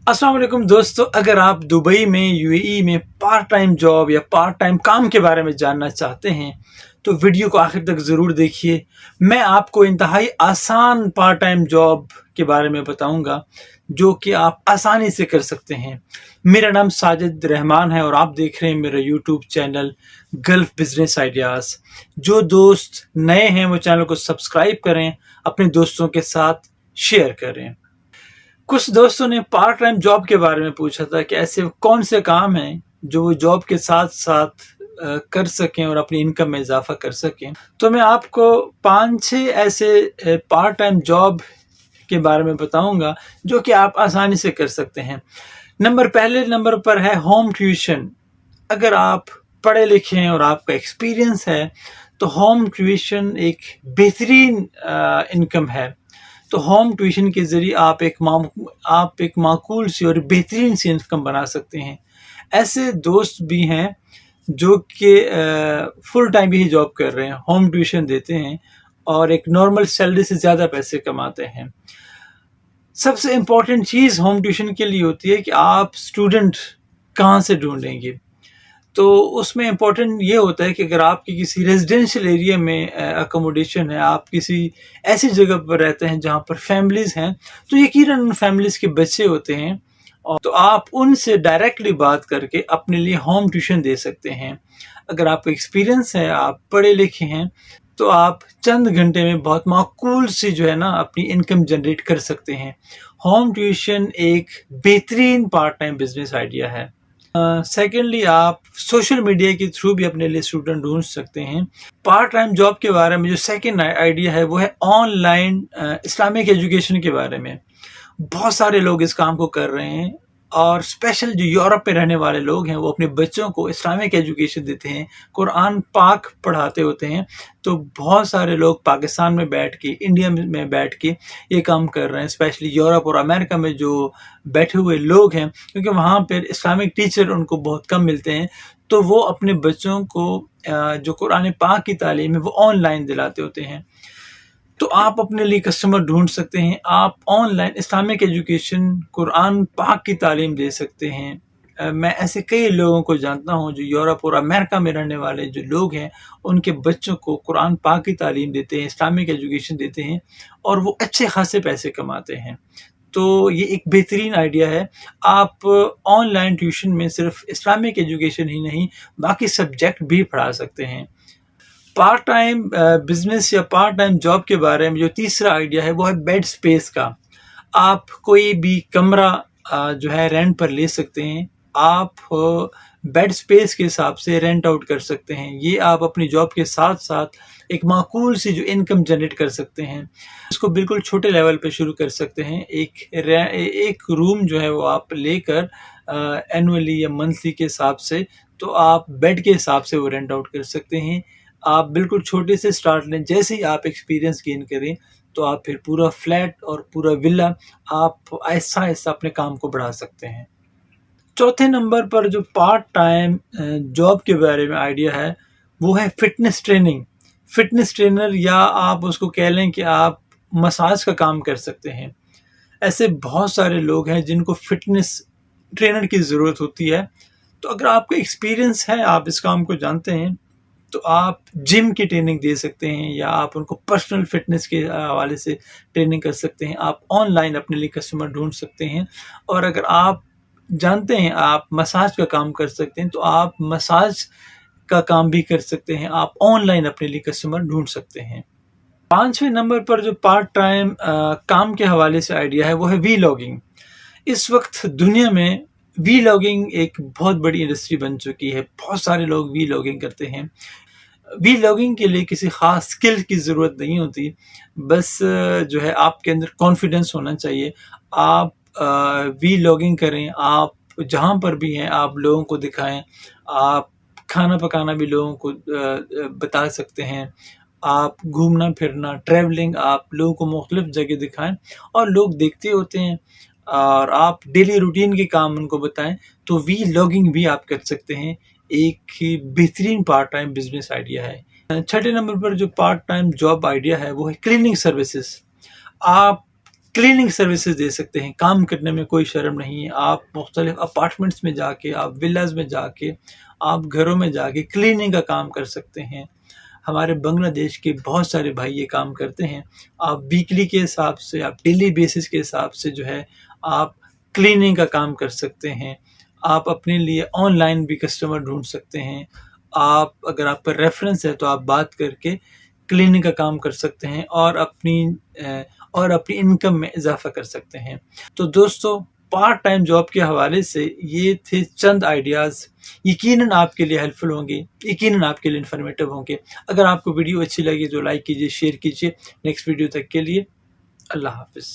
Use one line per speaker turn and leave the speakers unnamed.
अस्सलाम वालेकुम दोस्तों, अगर आप दुबई में यूएई में पार्ट टाइम जॉब या पार्ट टाइम काम के बारे में जानना चाहते हैं तो वीडियो को आखिर तक ज़रूर देखिए। मैं आपको इंतहाई आसान पार्ट टाइम जॉब के बारे में बताऊंगा जो कि आप आसानी से कर सकते हैं। मेरा नाम साजिद रहमान है और आप देख रहे हैं मेरा YouTube channel gulf business ideas. जो दोस्त नए हैं वो चैनल को सब्सक्राइब करें, अपने दोस्तों के साथ शेयर करें। कुछ दोस्तों ने पार्ट टाइम जॉब के बारे में पूछा था कि ऐसे कौन से काम हैं जो वो जॉब के साथ साथ कर सकें और अपनी इनकम में इजाफा कर सकें। तो मैं आपको 5-6 ऐसे पार्ट टाइम जॉब के बारे में बताऊंगा जो कि आप आसानी से कर सकते हैं। पहले नंबर पर है होम ट्यूशन। अगर आप पढ़े लिखे हैं और आपका एक्सपीरियंस है तो होम ट्यूशन एक बेहतरीन इनकम है। तो होम ट्यूशन के ज़रिए आप एक माकूल सी और बेहतरीन सी इनकम बना सकते हैं। ऐसे दोस्त भी हैं जो कि फुल टाइम भी जॉब कर रहे हैं, होम ट्यूशन देते हैं और एक नॉर्मल सैलरी से ज़्यादा पैसे कमाते हैं। सबसे इम्पॉर्टेंट चीज़ होम ट्यूशन के लिए होती है कि आप स्टूडेंट कहाँ से ढूंढेंगे। तो उसमें इम्पोर्टेंट ये होता है कि अगर आपकी किसी रेजिडेंशियल एरिया में अकोमोडेशन है, आप किसी ऐसी जगह पर रहते हैं जहाँ पर फैमिलीज़ हैं, तो यकीनन उन फैमिलीज़ के बच्चे होते हैं और तो आप उनसे डायरेक्टली बात करके अपने लिए होम ट्यूशन दे सकते हैं। अगर आपको एक्सपीरियंस है, आप पढ़े लिखे हैं, तो आप चंद घंटे में बहुत माकूल सी जो है ना अपनी इनकम जनरेट कर सकते हैं। होम ट्यूशन एक बेहतरीन पार्ट टाइम बिजनेस आइडिया है। सेकेंडली आप सोशल मीडिया के थ्रू भी अपने लिए स्टूडेंट ढूंढ सकते हैं। पार्ट टाइम जॉब के बारे में जो सेकेंड आइडिया है वो है ऑनलाइन इस्लामिक एजुकेशन के बारे में। बहुत सारे लोग इस काम को कर रहे हैं और स्पेशल जो यूरोप में रहने वाले लोग हैं वो अपने बच्चों को इस्लामिक एजुकेशन देते हैं, कुरान पाक पढ़ाते होते हैं। तो बहुत सारे लोग पाकिस्तान में बैठ के, इंडिया में बैठ के ये काम कर रहे हैं, स्पेशली यूरोप और अमेरिका में जो बैठे हुए लोग हैं, क्योंकि वहाँ पर इस्लामिक टीचर उनको बहुत कम मिलते हैं। तो वो अपने बच्चों को जो कुरान पाक की तालीम है वो ऑनलाइन दिलाते होते हैं। तो आप अपने लिए कस्टमर ढूंढ सकते हैं। आप ऑनलाइन इस्लामिक एजुकेशन, कुरान पाक की तालीम दे सकते हैं। मैं ऐसे कई लोगों को जानता हूं जो यूरोप और अमेरिका में रहने वाले जो लोग हैं, उनके बच्चों को कुरान पाक की तालीम देते हैं, इस्लामिक एजुकेशन देते हैं और वो अच्छे खासे पैसे कमाते हैं। तो ये एक बेहतरीन आइडिया है। आप ऑनलाइन ट्यूशन में सिर्फ इस्लामिक एजुकेशन ही नहीं, बाकी सब्जेक्ट भी पढ़ा सकते हैं। पार्ट टाइम बिजनेस या पार्ट टाइम जॉब के बारे में जो तीसरा आइडिया है वो है बेड स्पेस का। आप कोई भी कमरा जो है रेंट पर ले सकते हैं। आप बेड स्पेस के हिसाब से रेंट आउट कर सकते हैं। ये आप अपनी जॉब के साथ साथ एक माकूल सी जो इनकम जनरेट कर सकते हैं। इसको बिल्कुल छोटे लेवल पे शुरू कर सकते हैं। एक रूम जो है वो आप लेकर एनुअली या मंथली के हिसाब से, तो आप बेड के हिसाब से वो रेंट आउट कर सकते हैं। आप बिल्कुल छोटे से स्टार्ट लें, जैसे ही आप एक्सपीरियंस गेन करें तो आप फिर पूरा फ्लैट और पूरा विला आप ऐसा ऐसा अपने काम को बढ़ा सकते हैं। चौथे नंबर पर जो पार्ट टाइम जॉब के बारे में आइडिया है वो है फिटनेस ट्रेनिंग। फिटनेस ट्रेनर, या आप उसको कह लें कि आप मसाज का काम कर सकते हैं। ऐसे बहुत सारे लोग हैं जिनको फिटनेस ट्रेनर की ज़रूरत होती है। तो अगर आपका एक्सपीरियंस है, आप इस काम को जानते हैं, तो आप जिम की ट्रेनिंग दे सकते हैं या आप उनको पर्सनल फिटनेस के हवाले से ट्रेनिंग कर सकते हैं। आप ऑनलाइन अपने लिए कस्टमर ढूंढ सकते हैं। और अगर आप जानते हैं आप मसाज का काम कर सकते हैं तो आप मसाज का काम भी कर सकते हैं। आप ऑनलाइन अपने लिए कस्टमर ढूंढ सकते हैं। 5वें नंबर पर जो पार्ट टाइम काम के हवाले से आइडिया है वो है वीलॉगिंग। इस वक्त दुनिया में वीलॉगिंग एक बहुत बड़ी इंडस्ट्री बन चुकी है। बहुत सारे लोग वीलॉगिंग करते हैं। वीलॉगिंग के लिए किसी खास स्किल की ज़रूरत नहीं होती, बस जो है आपके अंदर कॉन्फिडेंस होना चाहिए। आप वीलॉगिंग करें, आप जहाँ पर भी हैं आप लोगों को दिखाएं। आप खाना पकाना भी लोगों को बता सकते हैं। आप घूमना फिरना, ट्रैवलिंग, आप लोगों को मुख्तलिफ जगह दिखाएं और लोग देखते होते हैं। और आप डेली रूटीन के काम उनको बताएं, तो वीलॉगिंग भी आप कर सकते हैं। एक ही बेहतरीन पार्ट टाइम बिजनेस आइडिया है। छठे नंबर पर जो पार्ट टाइम जॉब आइडिया है वो है क्लीनिंग सर्विसेज। आप کلیننگ سروسز دے سکتے ہیں، کام کرنے میں کوئی شرم نہیں ہے۔ آپ مختلف اپارٹمنٹس میں جا کے، آپ ولاز میں جا کے، آپ گھروں میں جا کے کلیننگ کا کام کر سکتے ہیں۔ ہمارے بنگلہ دیش کے بہت سارے بھائی یہ کام کرتے ہیں۔ آپ ویکلی کے حساب سے، آپ ڈیلی بیسس کے حساب سے جو ہے آپ کلیننگ کا کام کر سکتے ہیں۔ آپ اپنے لیے آن لائن بھی کسٹمر ڈھونڈ سکتے ہیں۔ اگر آپ کا ریفرنس ہے تو آپ بات کر کے کلیننگ کا کام کر سکتے ہیں اور اپنی انکم میں اضافہ کر سکتے ہیں۔ تو دوستو، پارٹ ٹائم جاب کے حوالے سے یہ تھے چند آئیڈیاز، یقیناً آپ کے لیے ہیلپ فل ہوں گے، یقیناً آپ کے لیے انفارمیٹیو ہوں گے۔ اگر آپ کو ویڈیو اچھی لگی تو لائک کیجیے، شیئر کیجیے۔ نیکسٹ ویڈیو تک کے لیے اللہ حافظ۔